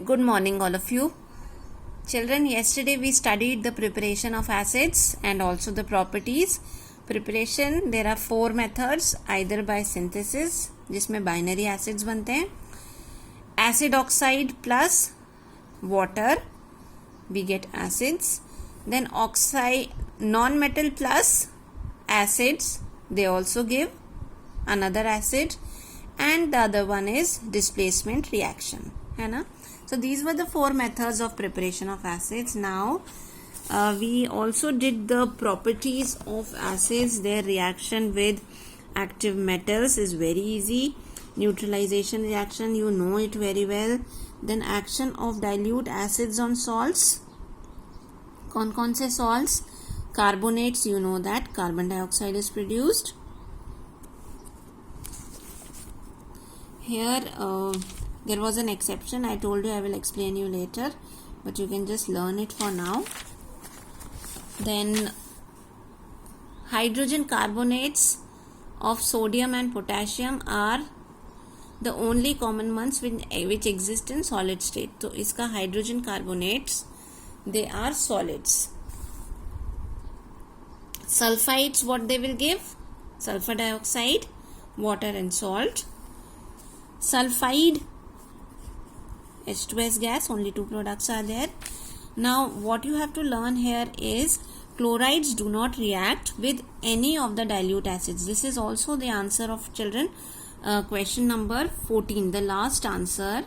Good morning, all of you. Children, yesterday we studied the preparation of acids and also the properties. Preparation, there are 4 methods, either by synthesis, जिसमें binary acids बनते हैं, acid oxide plus water, we get acids. Then oxide, non-metal plus acids, they also give another acid. And the other one is displacement reaction, है ना? So these were the 4 methods of preparation of acids. Now we also did the properties of acids. Their reaction with active metals is very easy. Neutralization reaction, you know it very well. Then action of dilute acids on salts. कौन से salts? Carbonates, you know that carbon dioxide is produced. Here there was an exception. I told you I will explain you later, but you can just learn it for now. Then hydrogen carbonates of sodium and potassium are the only common ones which exist in solid state. तो इसका hydrogen carbonates, they are solids. Sulfides, what they will give? Sulfur dioxide, water and salt. Sulfide, H2S gas, only 2 products are there. Now what you have to learn here is chlorides do not react with any of the dilute acids. This is also the answer of children. Question number 14, the last answer.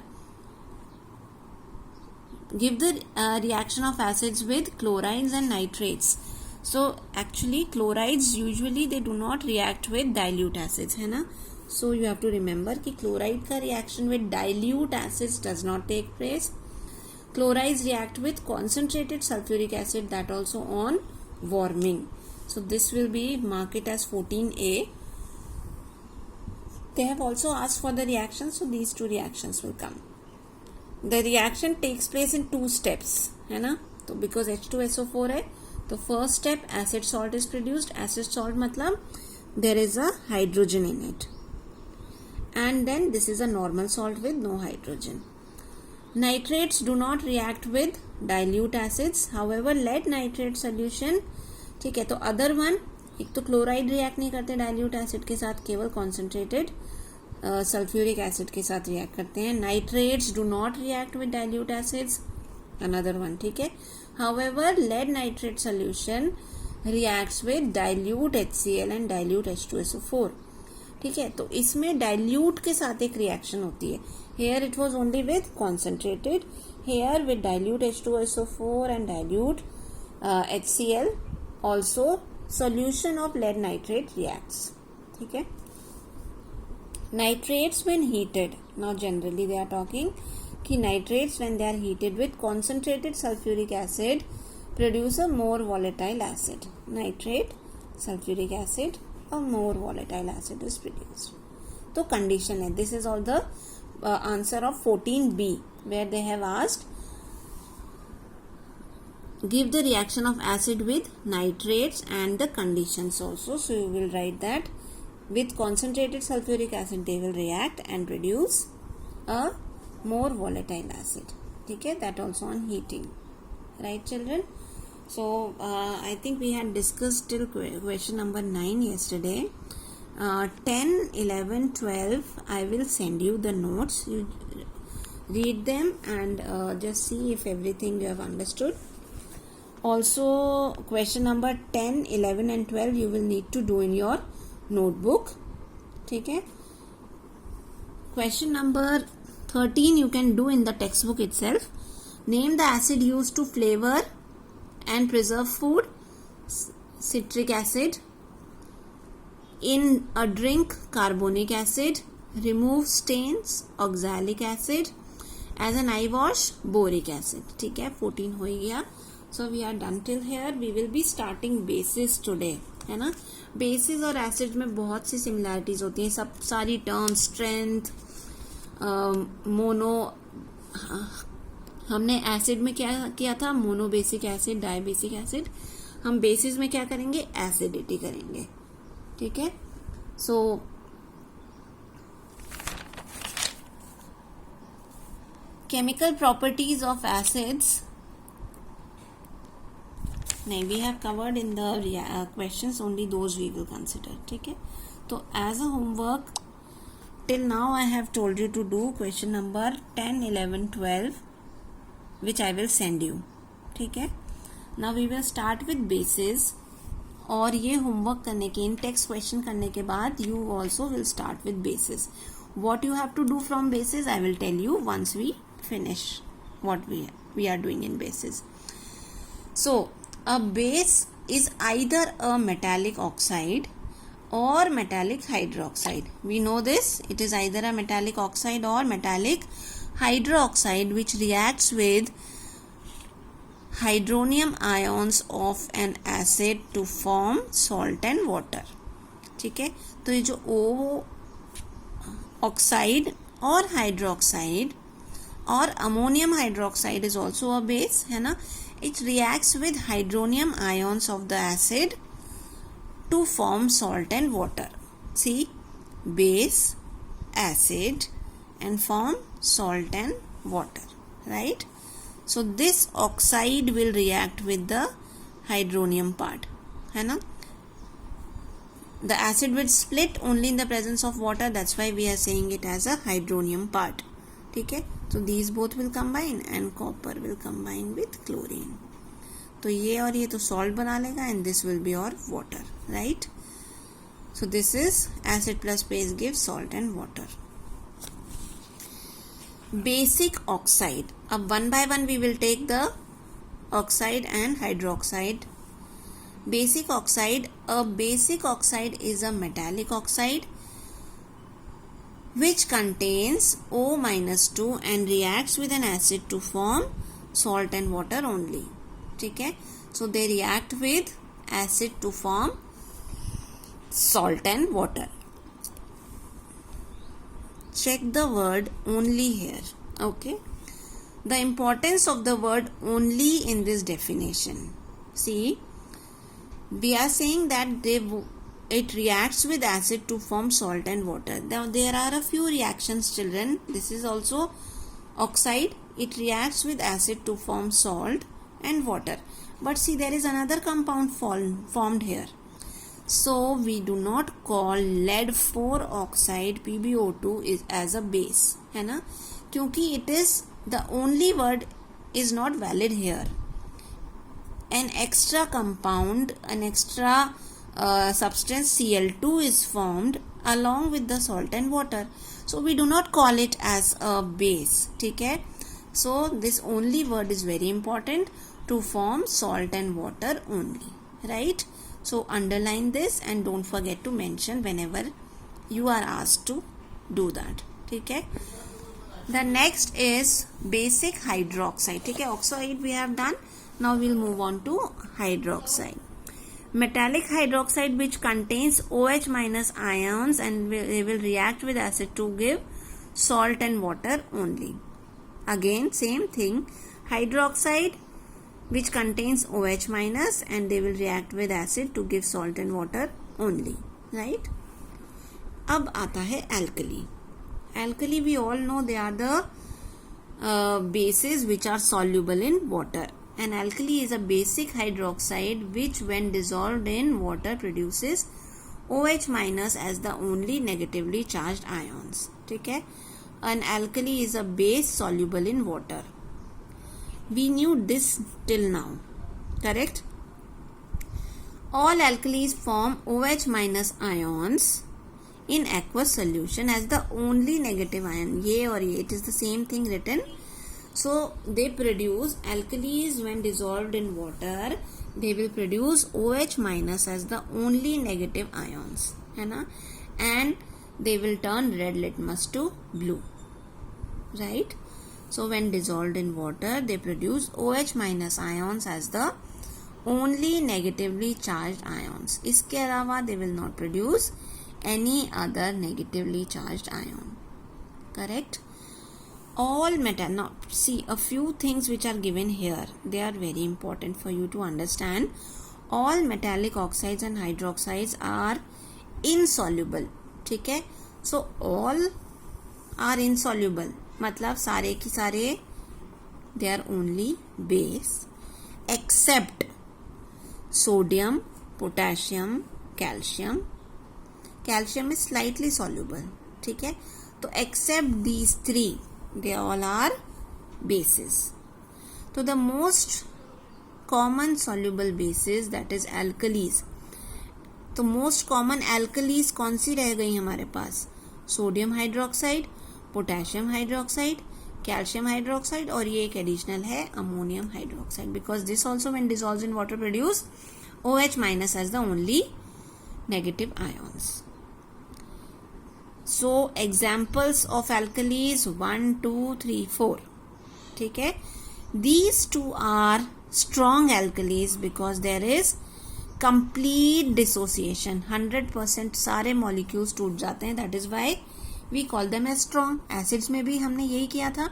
Give the reaction of acids with chlorides and nitrates. So actually chlorides usually they do not react with dilute acids, है ना? So you have to remember कि chloride का reaction with dilute acids does not take place. Chlorides react with concentrated sulfuric acid, that also on warming. So this will be, mark it as 14A. They have also asked for the reaction, so these 2 reactions will come. The reaction takes place in 2 steps, है ना? तो because H2SO4 है, तो first step acid salt is produced. Acid salt मतलब there is a hydrogen in it. And then this is a normal salt with no hydrogen. Nitrates do not react with dilute acids. However, lead nitrate solution, ठीक है, तो other one, एक तो chloride react नहीं करते dilute acid के साथ, केवल कॉन्सेंट्रेटेड सल्फ्यूरिक एसिड के साथ रिएक्ट करते हैं. Nitrates do not react with dilute acids, another one, ठीक है. However lead nitrate solution reacts with dilute HCl and dilute H2SO4, ठीक है. तो इसमें डाइल्यूट के साथ एक रिएक्शन होती है. Here it was only with concentrated, here with dilute H2SO4 and dilute HCl, also solution of lead nitrate reacts, ठीक है. Nitrates when heated, now generally they are talking कि nitrates when they are heated with concentrated sulfuric acid produce a more volatile acid. Nitrate, sulfuric acid, a more volatile acid is produced. तो condition है. This is all the answer of 14B, where they have asked give the reaction of acid with nitrates and the conditions also. So you will write that with concentrated sulfuric acid they will react and produce a more volatile acid, ठीक है. That also on heating, right children? So I think we had discussed till question number 9 yesterday. 10, 11, 12 I will send you the notes. You read them and just see if everything you have understood. Also question number 10, 11 and 12 you will need to do in your notebook, ठीक है. Question number 13 you can do in the textbook itself. Name the acid used to flavor and preserve food. Citric acid. In a drink, carbonic acid. Remove stains, oxalic acid. As an eye wash, boric acid, ठीक है. 14 हो गया. So we are done till here. We will be starting bases today, है ना. Basis और acid में बहुत सी similarities होती हैं. सब सारी टर्म्स, स्ट्रेंथ, मोनो, हमने एसिड में क्या किया था, monobasic acid, dibasic acid. हम बेसिस में क्या करेंगे, एसिडिटी करेंगे, ठीक है. सो chemical properties of acids. नहीं, we have covered in the questions, only those we will consider. ठीक है, तो as a homework till now I have told you to do question number 10, 11, 12 which I will send you. ठीक है, now we will start with bases. और ये homework करने के, इन text question करने के बाद you also will start with basis. What you have to do from basis I will tell you once we finish what we are doing in bases. So a base is either a metallic oxide or metallic hydroxide. We know this, it is either a metallic oxide or metallic hydroxide which reacts with hydronium ions of an acid to form salt and water. ठीक है, तो ये जो O oxide और hydroxide और ammonium hydroxide is also a base, है ना. It reacts with hydronium ions of the acid to form salt and water. See, base, acid and form salt and water, right. So this oxide will react with the hydronium part, है ना. The acid will split only in the presence of water, that's why we are saying it as a hydronium part. ठीक है, so these both will combine and copper will combine with chlorine. तो ये और ये तो salt बना लेगा and this will be our water, right. So this is acid plus base gives salt and water. Basic oxide. अब one by one we will take the oxide and hydroxide. Basic oxide. A basic oxide is a metallic oxide which contains O-2 and reacts with an acid to form salt and water only. ठीक है, so they react with acid to form salt and water. Check the word only here. Okay, the importance of the word only in this definition. See, we are saying that it reacts with acid to form salt and water. Now there are a few reactions, children. This is also oxide. It reacts with acid to form salt and water. But see, there is another compound formed here. So we do not call lead 4 oxide PbO2 is as a base, है ना, क्योंकि it is the only word is not valid here. An extra compound, an extra substance Cl2 is formed along with the salt and water. So we do not call it as a base. ठीक है, so this only word is very important to form salt and water only, right. So underline this and don't forget to mention whenever you are asked to do that. ठीक है, the next is basic hydroxide. ठीक है, oxide we have done. Now we'll move on to hydroxide. Metallic hydroxide which contains OH minus ions and they will react with acid to give salt and water only. Again same thing, hydroxide which contains OH minus and they will react with acid to give salt and water only, right. अब आता है alkali. Alkali we all know they are the bases which are soluble in water. An alkali is a basic hydroxide which when dissolved in water produces OH minus as the only negatively charged ions. ठीक है, an alkali is a base soluble in water. We knew this till now, correct. All alkalis form OH minus ions in aqueous solution as the only negative ion. ये और ये, it is the same thing written. So they produce alkalis when dissolved in water. They will produce OH minus as the only negative ions, है ना, and they will turn red litmus to blue, right. So when dissolved in water, they produce OH minus ions as the only negatively charged ions. इसके अलावा they will not produce any other negatively charged ion. Correct? All metal. Now see a few things which are given here. They are very important for you to understand. All metallic oxides and hydroxides are insoluble. ठीक है? So all are insoluble. मतलब सारे की सारे they are only base except sodium, potassium, calcium. Calcium is slightly soluble, ठीक है. तो except these three, they all are bases. तो the most common soluble bases, that is alkalis. तो most common alkalis कौन सी रह गई हमारे पास? Sodium hydroxide, potassium hydroxide, calcium hydroxide, और ये एक एडिशनल है ammonium hydroxide, because this also when dissolved in water produce OH minus as the only negative ions. So examples of alkalis 1, 2, 3, 4. ठीक है. These two are strong alkalis because there is complete dissociation. 100% सारे molecules टूट जाते हैं. That is why we call them as strong. Acids में भी हमने यही किया था.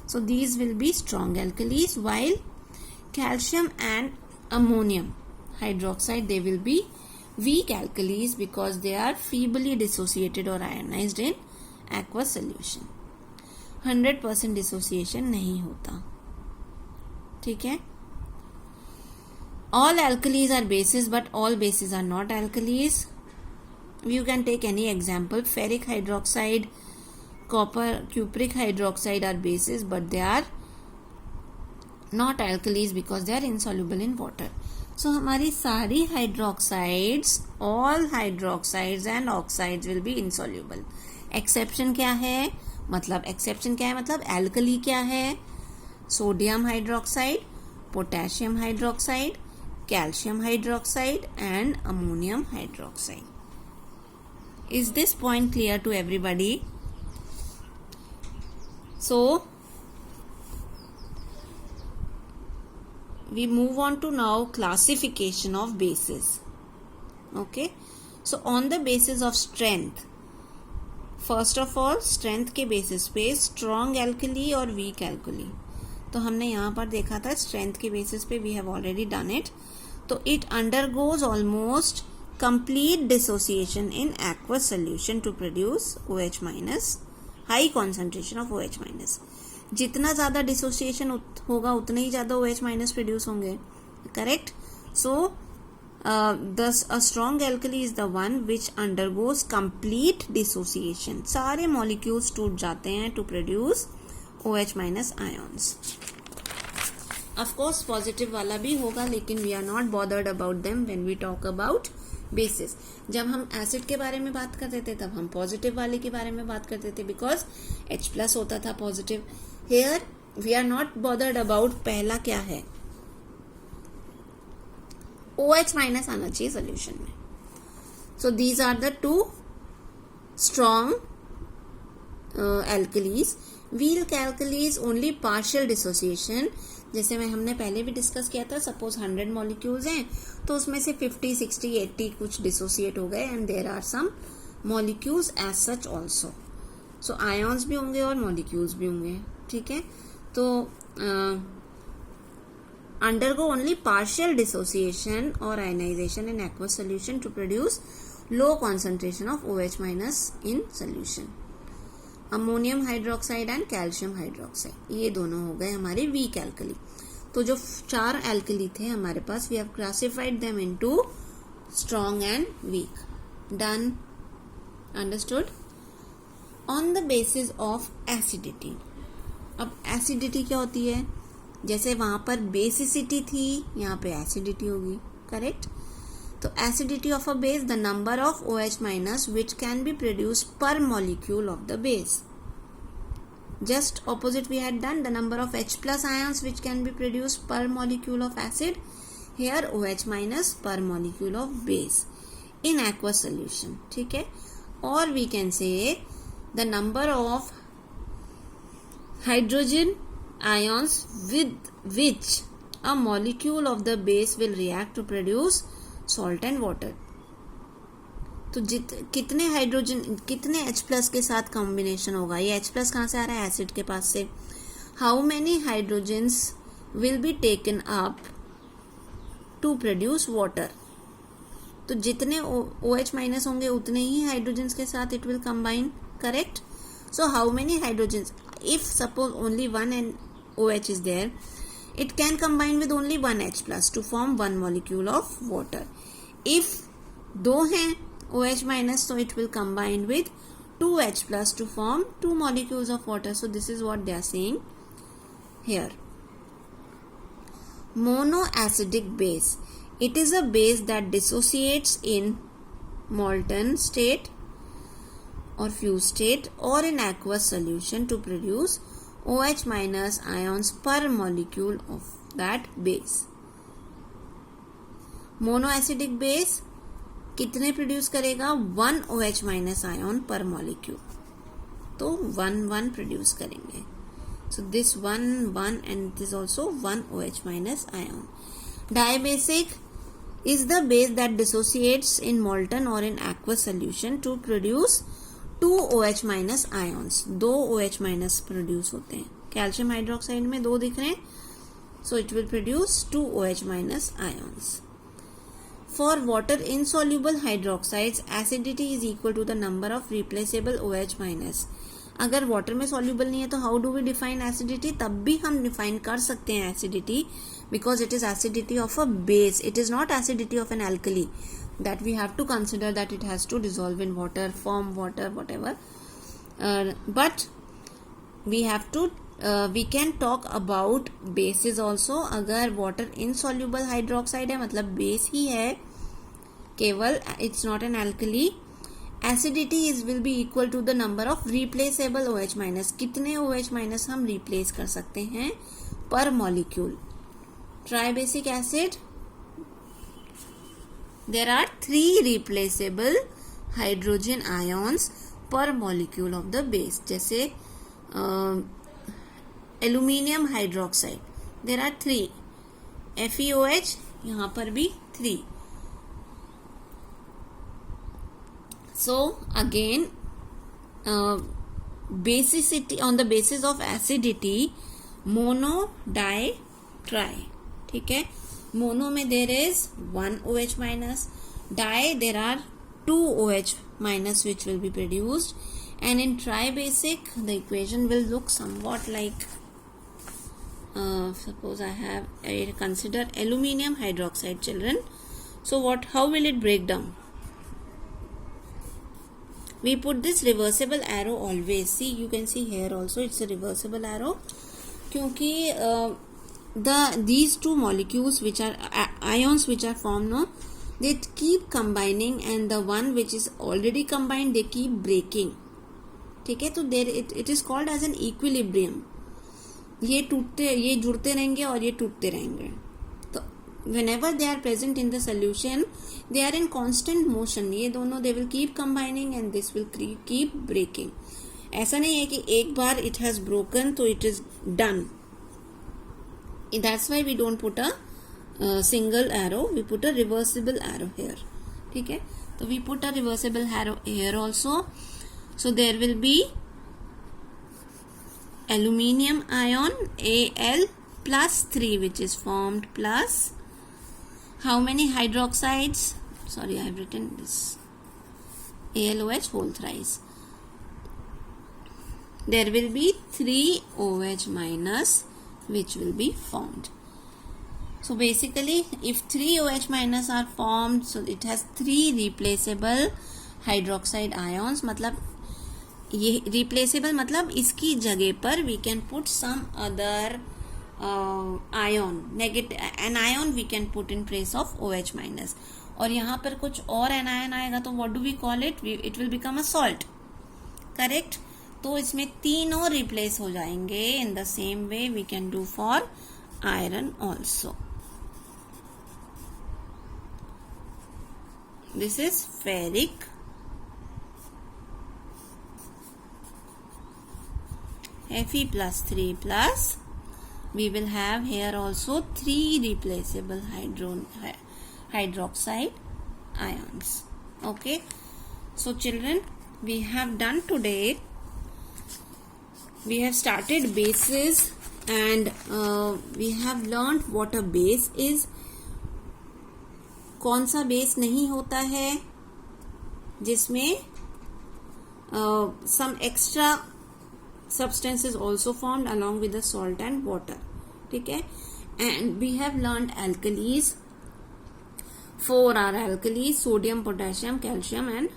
So these will be strong alkalis, while calcium and ammonium hydroxide, they will be weak alkalis because they are feebly dissociated or ionized in aqueous solution. 100% dissociation नहीं होता. ठीक है. All alkalis are bases, but all bases are not alkalis. You can take any example. Ferric hydroxide, copper, cupric hydroxide are bases, but they are not alkalis because they are insoluble in water. So हमारी सारी hydroxides, all hydroxides and oxides will be insoluble. Exception क्या है? मतलब exception क्या है? मतलब alkali क्या है? Sodium hydroxide, potassium hydroxide, calcium hydroxide and ammonium hydroxide. Is this point clear to everybody? So we move on to now classification of bases. Okay, so on the basis of strength, first of all strength के basis पे strong alkali और weak alkali. तो हमने यहाँ पर देखा था strength के basis पे we have already done it. तो it undergoes almost complete dissociation in aqueous solution to produce OH minus, high concentration of OH minus. जितना ज़्यादा डिसोसिएशन होगा उतने ही ज़्यादा OH माइनस प्रोड्यूस होंगे. Correct. So a strong alkali is the one which undergoes complete dissociation. सारे molecules टूट जाते हैं to produce OH minus ions. Of course positive वाला भी होगा, लेकिन we are not bothered about them when we talk about bases. जब हम एसिड के बारे में बात करते थे तब हम पॉजिटिव वाले के बारे में बात करते थे बिकॉज H+ होता था positive. Here we are not bothered about पहला क्या है. OH माइनस आना चाहिए सोल्यूशन में. So these are the two strong alkalis. Weak alkalis only partial dissociation. जैसे मैं हमने पहले भी डिस्कस किया था. सपोज 100 मॉलिक्यूल्स हैं तो उसमें से 50, 60, 80 कुछ डिसोसिएट हो गए and there are some molecules as such also. So ions भी होंगे और मॉलिक्यूल्स भी होंगे. ठीक है. तो undergo only partial dissociation or ionization in aqueous solution to produce low concentration of OH minus in solution. Ammonium hydroxide and calcium hydroxide, ये दोनों हो गए हमारे weak alkali. तो जो 4 alkali थे हमारे पास, we have classified them into strong and weak. Done? Understood? On the basis of acidity. अब एसिडिटी क्या होती है? जैसे वहां पर बेसिसिटी थी, यहाँ पे एसिडिटी होगी. करेक्ट. तो acidity of a base, the number of OH minus which can be produce per molecule of the base. Just opposite we had done the number of H+ ions which can be produce per molecule of acid. Here OH minus per molecule of base in aqueous solution. ठीक है. और we can say the number of hydrogen ions with which a molecule of the base will react to produce salt and water. तो कितने hydrogen, कितने H+ के साथ combination होगा? ये H+ कहाँ से आ रहा है? एसिड के पास से. How many hydrogens will be taken up to produce water? तो जितने OH माइनस होंगे उतने ही हाइड्रोजन्स के साथ it will combine. Correct. So how many hydrogens? If suppose only one OH is there, it can combine with only one H plus to form one molecule of water. If दो हैं OH minus, so it will combine with 2H plus to form two molecules of water. So this is what they are saying here. Monoacidic base. It is a base that dissociates in molten state or fused state or in aqueous solution to produce OH minus ions per molecule of that base. Monoacidic base कितने produce करेगा? 1 OH minus ion पर molecule, तो 1 produce करेंगे. So this 1 and this also 1 OH minus ion. Dibasic is the base that dissociates in molten or in aqueous solution to produce 2 OH minus ions. 2 OH minus produce होते हैं. Calcium hydroxide में 2 दिख रहे हैं, so it will produce 2 OH minus ions. For water insoluble hydroxides, acidity is equal to the number of replaceable OH minus. अगर water में soluble नहीं है तो how do we define acidity? तब भी हम define कर सकते हैं acidity, because it is acidity of a base. It is not acidity of an alkali that we have to consider that it has to dissolve in water, form water, whatever. But we have to we can talk about bases also. अगर water insoluble hydroxide है मतलब base ही है केवल, it's not an alkali. Acidity will be equal to the number of replaceable OH minus. कितने OH minus हम replace कर सकते हैं per molecule. Tribasic acid, there are 3 replaceable hydrogen ions per molecule of the base. जैसे aluminium hydroxide, there are 3. FeOH, यहाँ पर भी 3. So again, basicity on the basis of acidity, mono, di, tri. ठीक है, mono में there is 1 OH minus, di there are 2 OH minus which will be produced, and in tribasic the equation will look somewhat like suppose I consider aluminium hydroxide, children. So how will it break down? We put this reversible arrow always. See, you can see here also it's a reversible arrow, क्योंकि these two molecules which are ions which are formed, no, they keep combining, and the one which is already combined they keep breaking. ठीक है, तो there it is called as an equilibrium. ये जुड़ते रहेंगे और ये टूटते रहेंगे. तो whenever they are present in the solution, they are in constant motion. ये दोनों they will keep combining and this will keep breaking. ऐसा नहीं है कि एक बार it has broken तो it is done. That's why we don't put a single arrow, we put a reversible arrow here. ठीक है, तो we put a reversible arrow here also. So there will be aluminium ion Al plus 3 which is formed, plus how many hydroxides? Sorry, I have written this AlOH whole thrice. There will be 3 OH minus which will be formed. So basically if 3 OH minus are formed, so it has 3 replaceable hydroxide ions. मतलब ये replaceable मतलब इसकी जगह पर we can put some other ion, negative an ion we can put in place of OH minus, और यहाँ पर कुछ और anion आएगा तो what do we call it? It will become a salt, correct? तो इसमें तीनों replace हो जाएंगे. In the same way we can do for iron also. This is ferric, Fe plus 3 plus, we will have here also 3 replaceable hydroxide ions. Okay, so children, we have done today, we have started bases and we have learned what a base is. कौन सा base नहीं होता है जिसमें some extra substance is also formed along with the salt and water. ठीक है. And we have learned alkalis. 4 are alkalis: sodium, potassium, calcium and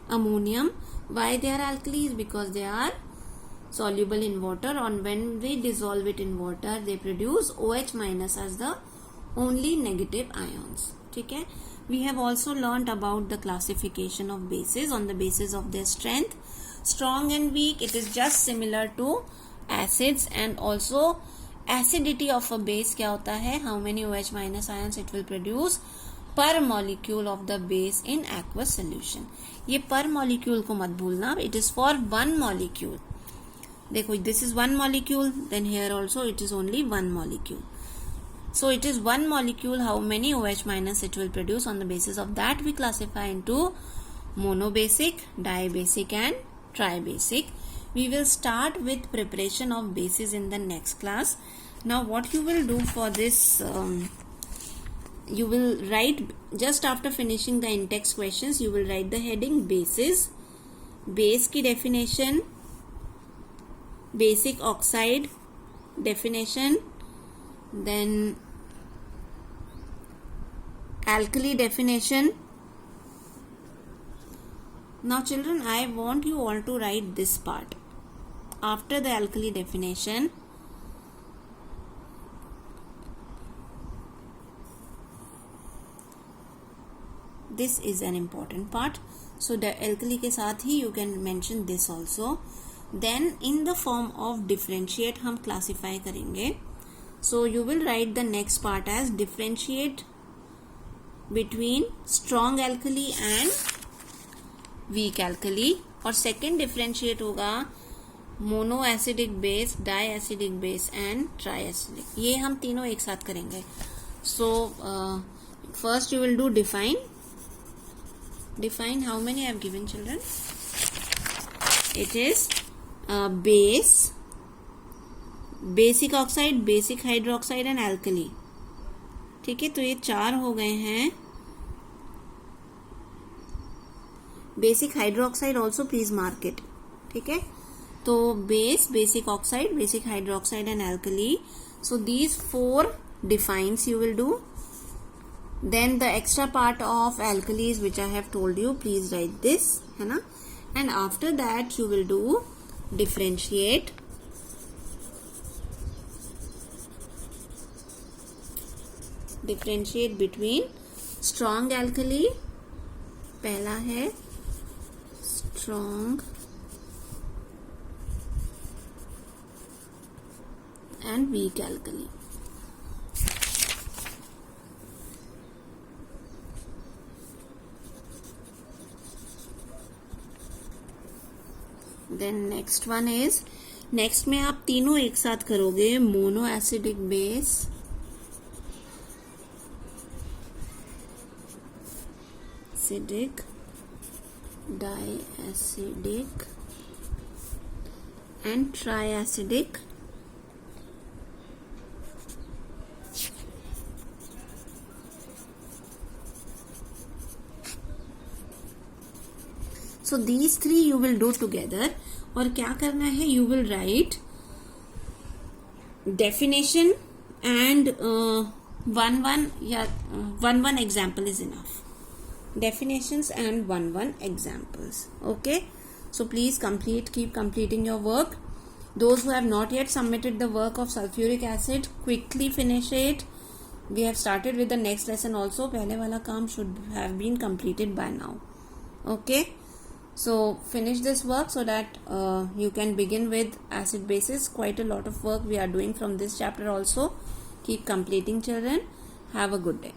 ammonium. Why they are alkalis? Because they are soluble in water, and when we dissolve it in water they produce OH minus as the only negative ions. ठीक है. We have also learnt about the classification of bases on the basis of their strength. Strong and weak, it is just similar to acids. And also acidity of a base क्या होता है? How many OH minus ions it will produce per molecule of the base in aqueous solution. ये per molecule को मत भूलना, it is for one molecule. देखो, this is one molecule, then here also it is only one molecule. So it is one molecule, how many OH minus it will produce, on the basis of that we classify into monobasic, dibasic and tribasic. We will start with preparation of bases in the next class. Now what you will do for this, you will write, just after finishing the in-text questions, you will write the heading bases, base की definition, basic oxide definition, then alkali definition. Now children, I want you all to write this part. After the alkali definition, this is an important part. So the alkali के साथ ही you can mention this also. Then in the form of differentiate हम classify करेंगे. So you will write the next part as differentiate between strong alkali and weak alkali. और second differentiate होगा monoacidic base, diacidic base and triacidic. ये हम तीनों एक साथ करेंगे. So first you will do define. Define, how many I have given children? It is base, basic oxide, basic hydroxide and alkali. ठीक है, तो ये 4 हो गए हैं. Basic hydroxide also please mark it. ठीक है, तो base, basic oxide, basic hydroxide and alkali. So these 4 defines you will do. Then the extra part of alkalis which I have told you, please write this, है ना. And after that you will do differentiate. Differentiate between strong alkali, पहला है strong and weak alkali. Then next one is, next में आप तीनों एक साथ करोगे. Mono acidic base, acidic, diacidic and triacidic. So these 3 you will do together. और क्या करना है, you will write definition and one example is enough. Definitions and one examples. Okay, so please keep completing your work. Those who have not yet submitted the work of sulfuric acid, quickly finish it. We have started with the next lesson also. पहले वाला काम should have been completed by now. Okay, so finish this work so that you can begin with acid bases. Quite a lot of work we are doing from this chapter also. Keep completing children. Have a good day.